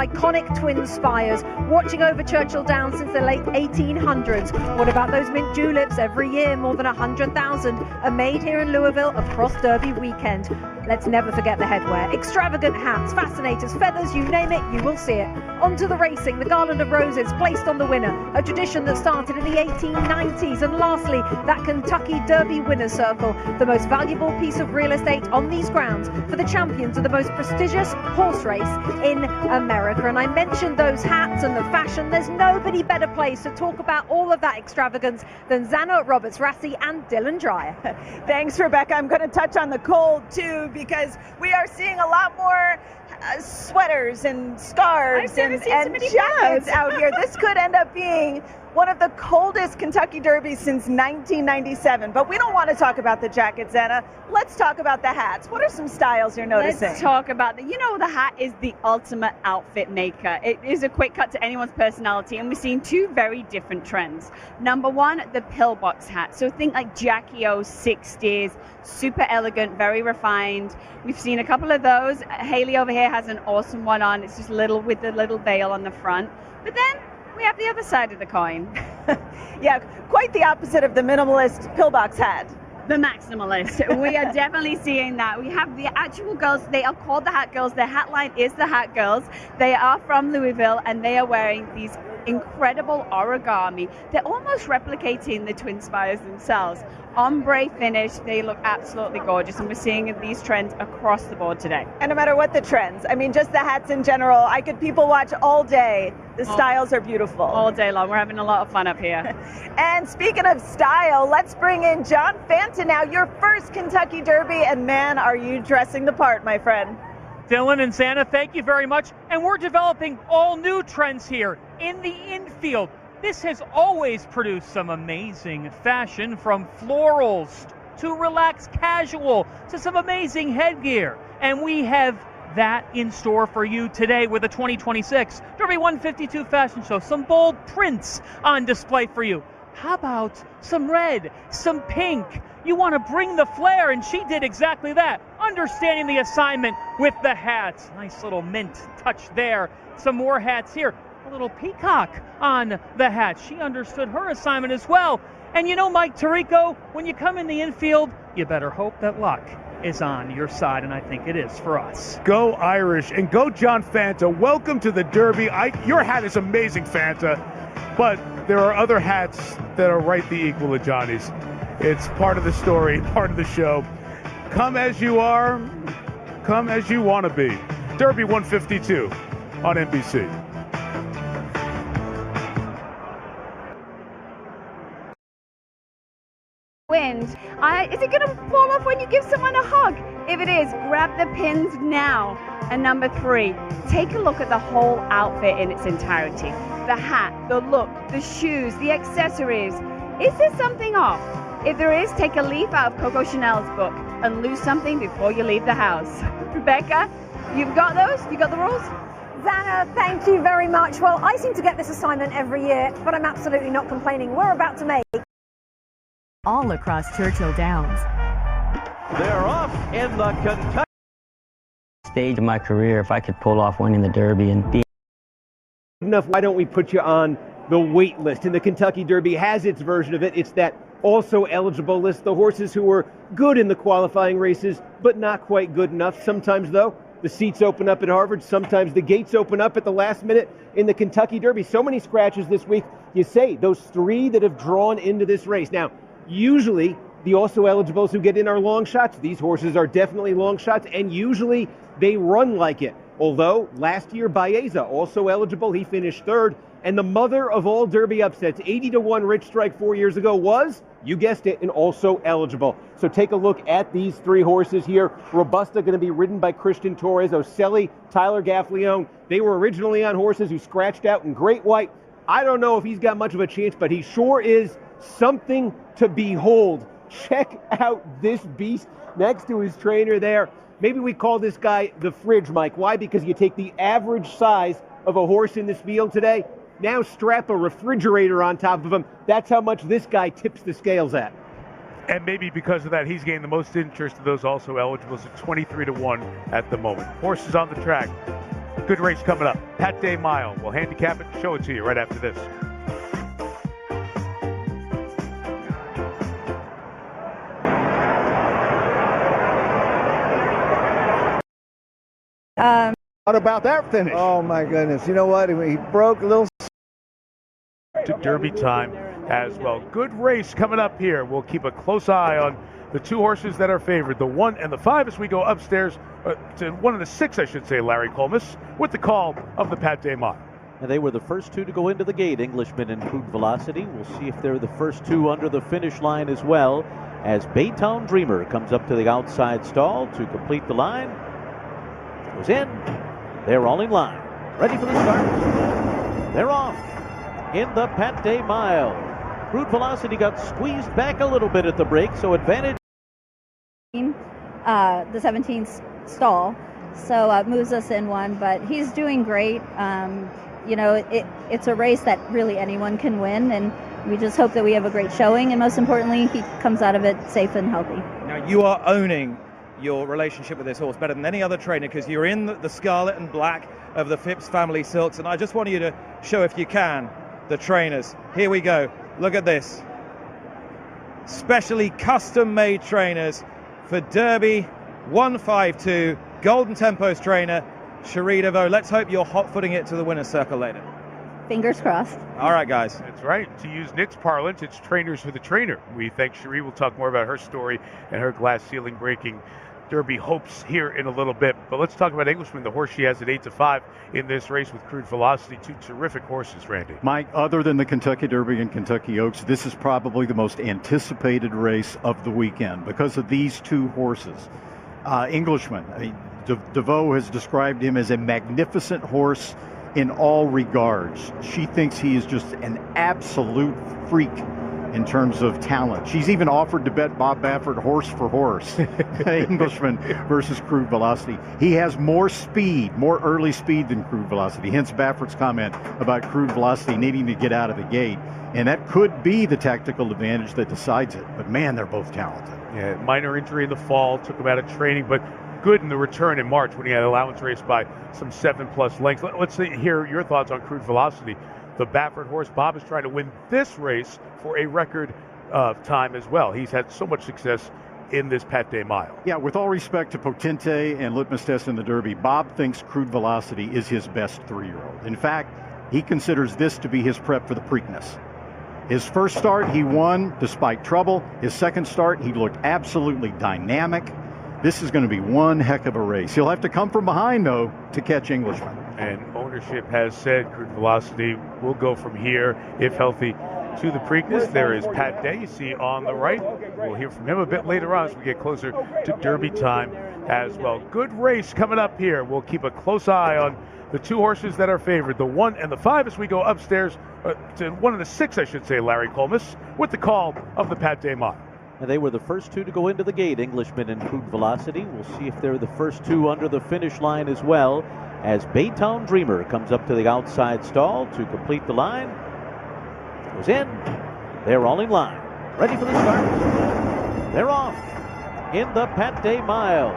Iconic twin spires watching over Churchill Downs since the late 1800s. What about those mint juleps? Every year more than 100,000 are made here in Louisville across Derby weekend. Let's never forget the headwear. Extravagant hats, fascinators, feathers, you name it, you will see it. Onto the racing, the garland of roses placed on the winner, a tradition that started in the 1890s. And lastly, that Kentucky Derby winner's circle, the most valuable piece of real estate on these grounds for the champions of the most prestigious horse race in America. And I mentioned those hats and the fashion. There's nobody better placed to talk about all of that extravagance than Zana Roberts-Rassi and Dylan Dreyer. Thanks, Rebecca. I'm going to touch on the cold too, because we are seeing a lot more sweaters and scarves and jackets out here. This could end up being one of the coldest Kentucky Derbies since 1997. But we don't want to talk about the jackets, Anna. Let's talk about the hats. What are some styles you're noticing? Let's talk about the hat is the ultimate outfit maker. It is a quick cut to anyone's personality, and we're seeing two very different trends. Number one, the pillbox hat. So think like Jackie O 60s, super elegant, very refined. We've seen a couple of those. Haley over here has an awesome one on. It's just little with a little veil on the front. But then we have the other side of the coin. Yeah, quite the opposite of the minimalist pillbox hat. The maximalist. We are definitely seeing that. We have the actual girls. They are called the Hat Girls. Their hat line is the Hat Girls. They are from Louisville, and they are wearing these incredible origami. They're almost replicating the twin spires themselves. Ombre finish. They look absolutely gorgeous, and we're seeing these trends across the board today. And no matter what the trends, I mean, just the hats in general, I could people watch all day. The styles are beautiful. All day long. We're having a lot of fun up here. And speaking of style, let's bring in John Fanta now, your first Kentucky Derby, and man, are you dressing the part, my friend. Dylan and Santa, thank you very much. And we're developing all new trends here in the infield. This has always produced some amazing fashion, from florals to relaxed casual to some amazing headgear. And we have that in store for you today with the 2026 Derby 152 fashion show. Some bold prints on display for you. How about some red, some pink? You want to bring the flair, and she did exactly that. Understanding the assignment with the hats. Nice little mint touch there. Some more hats here. A little peacock on the hat. She understood her assignment as well. And you know, Mike Tirico, when you come in the infield, you better hope that luck is on your side, and I think it is for us. Go Irish, and go John Fanta. Welcome to the Derby. Your hat is amazing, Fanta, but there are other hats that are right the equal of Johnny's. It's part of the story, part of the show. Come as you are, come as you want to be. Derby 152 on NBC. Wind. Is it going to fall off when you give someone a hug? If it is, grab the pins now. And number three, take a look at the whole outfit in its entirety. The hat, the look, the shoes, the accessories. Is there something off? If there is, take a leaf out of Coco Chanel's book and lose something before you leave the house. Rebecca, you've got those? You got the rules? Zana, thank you very much. Well, I seem to get this assignment every year, but I'm absolutely not complaining. We're about to make all across Churchill Downs. They're off in the Kentucky stage of my career. If I could pull off winning the Derby and be enough, why don't we put you on the wait list? And the Kentucky Derby has its version of it. It's that also eligible list, the horses who were good in the qualifying races but not quite good enough. Sometimes, though, the seats open up at Harvard. Sometimes the gates open up at the last minute in the Kentucky Derby. So many scratches this week. You say those three that have drawn into this race. Now, usually the also eligibles who get in are long shots. These horses are definitely long shots, and usually they run like it. Although last year, Baeza, also eligible, he finished third. And the mother of all Derby upsets, 80-1 Rich Strike 4 years ago, was, you guessed it, an also eligible. So take a look at these three horses here. Robusta going to be ridden by Christian Torres. Ocelli, Tyler Gaffleone. They were originally on horses who scratched out in Great White. I don't know if he's got much of a chance, but he sure is something to behold. Check out this beast next to his trainer there. Maybe we call this guy the fridge, Mike. Why? Because you take the average size of a horse in this field today, now strap a refrigerator on top of him. That's how much this guy tips the scales at. And maybe because of that, he's gained the most interest of those also eligibles at 23-1 at the moment. Horses on the track. Good race coming up. Pat Day Mile. We'll handicap it and show it to you right after this. What about that finish? Oh my goodness. You know what? He broke a little. To Derby time as well. Good race coming up here. We'll keep a close eye on the two horses that are favored, the 1 and the 5, as we go upstairs to 1 and the 6, I should say, Larry Colmus, with the call of the Pat Day Mile. And they were the first two to go into the gate, Englishman and Crude Velocity. We'll see if they're the first two under the finish line as well, as Baytown Dreamer comes up to the outside stall to complete the line. Goes in. They're all in line. Ready for the start. They're off in the Pat Day Mile. Crude Velocity got squeezed back a little bit at the break, so advantage. The 17th stall, so moves us in one, but he's doing great. You know, it's a race that really anyone can win, and we just hope that we have a great showing, and most importantly, he comes out of it safe and healthy. Now, you are owning your relationship with this horse better than any other trainer, because you're in the scarlet and black of the Phipps family silks, and I just want you to show, if you can, the trainers. Here we go. Look at this. Specially custom-made trainers for Derby 152. Golden Tempos trainer, Cherie DeVoe. Let's hope you're hot-footing it to the winner's circle later. Fingers crossed. All right, guys. That's right. To use Nick's parlance, it's trainers for the trainer. We thank Cherie. We'll talk more about her story and her glass ceiling breaking Derby hopes here in a little bit. But let's talk about Englishman, the horse she has at 8-5 in this race with Crude Velocity. Two terrific horses, Randy. Mike, other than the Kentucky Derby and Kentucky Oaks, this is probably the most anticipated race of the weekend because of these two horses. Englishman, DeVoe has described him as a magnificent horse in all regards. She thinks he is just an absolute freak in terms of talent. She's even offered to bet Bob Baffert horse for horse. Englishman versus Crude Velocity. He has more speed, more early speed than Crude Velocity. Hence Baffert's comment about Crude Velocity needing to get out of the gate. And that could be the tactical advantage that decides it. But man, they're both talented. Yeah, minor injury in the fall, took him out of training, but good in the return in March when he had an allowance race by some 7+ lengths. Let's hear your thoughts on Crude Velocity. The Baffert horse, Bob is trying to win this race for a record time as well. He's had so much success in this Pat Day Mile. Yeah, with all respect to Potente and Litmus Test in the Derby, Bob thinks Crude Velocity is his best 3-year-old. In fact, he considers this to be his prep for the Preakness. His first start, he won despite trouble. His second start, he looked absolutely dynamic. This is going to be one heck of a race. He'll have to come from behind, though, to catch Englishman. And ownership has said Crude Velocity will go from here, if healthy, to the Preakness. There is Pat Day, you see on the right. We'll hear from him a bit later on as we get closer to Derby time as well. Good race coming up here. We'll keep a close eye on the two horses that are favored, the 1 and the 5, as we go upstairs to 1 and the 6, I should say, Larry Colmus, with the call of the Pat Day Mile. And they were the first two to go into the gate, Englishman and Crude Velocity. We'll see if they're the first two under the finish line as well, as Baytown Dreamer comes up to the outside stall to complete the line. Goes in. They're all in line. Ready for the start. They're off in the Pat Day Mile.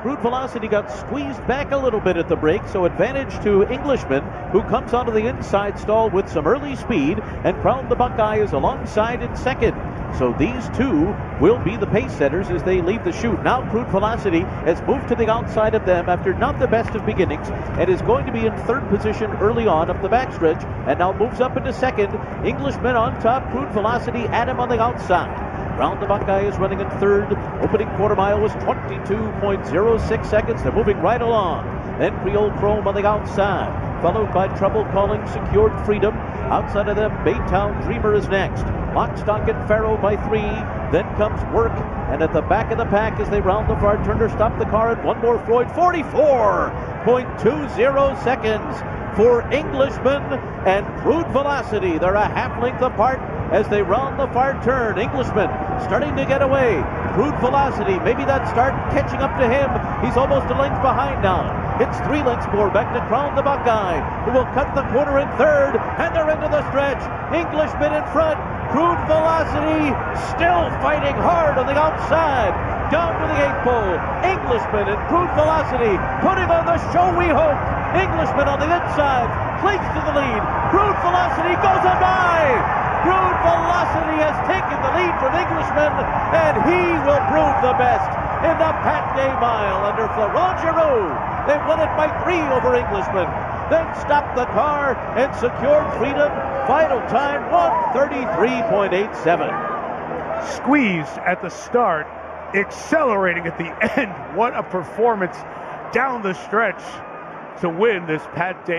Crude Velocity got squeezed back a little bit at the break, so advantage to Englishman, who comes onto the inside stall with some early speed, and Crown the Buckeye is alongside in second. So these two will be the pace setters as they leave the chute. Now Crude Velocity has moved to the outside of them after not the best of beginnings, and is going to be in third position early on up the backstretch, and now moves up into second. Englishman on top, Crude Velocity at him on the outside. Round the Buckeye is running in third. Opening quarter mile was 22.06 seconds. They're moving right along. Then Creole Chrome on the outside, followed by Trouble Calling, Secured Freedom. Outside of them, Baytown Dreamer is next. Lock, Stock, and Pharaoh by 3. Then comes Work. And at the back of the pack as they round the far turner, stop the car at one more Freud. 44.20 seconds for Englishman and Crude Velocity. They're a half length apart as they round the far turn. Englishman starting to get away. Crude Velocity, maybe that start catching up to him. He's almost a length behind now. It's 3 lengths more back to Crown the Buckeye, who will cut the corner in third, and they're into the stretch. Englishman in front. Crude Velocity still fighting hard on the outside. Down to the 8th pole. Englishman and Crude Velocity putting on the show we hope. Englishman on the inside clings to the lead. Crude Velocity goes on by. Crude Velocity has taken the lead from Englishman, and he will prove the best in the Pat Day Mile under Florent Giroux. They won it by 3 over Englishman, then stopped the car and secured freedom. Final time 1:33.87. Squeezed at the start, accelerating at the end. What a performance down the stretch to win this Pat Day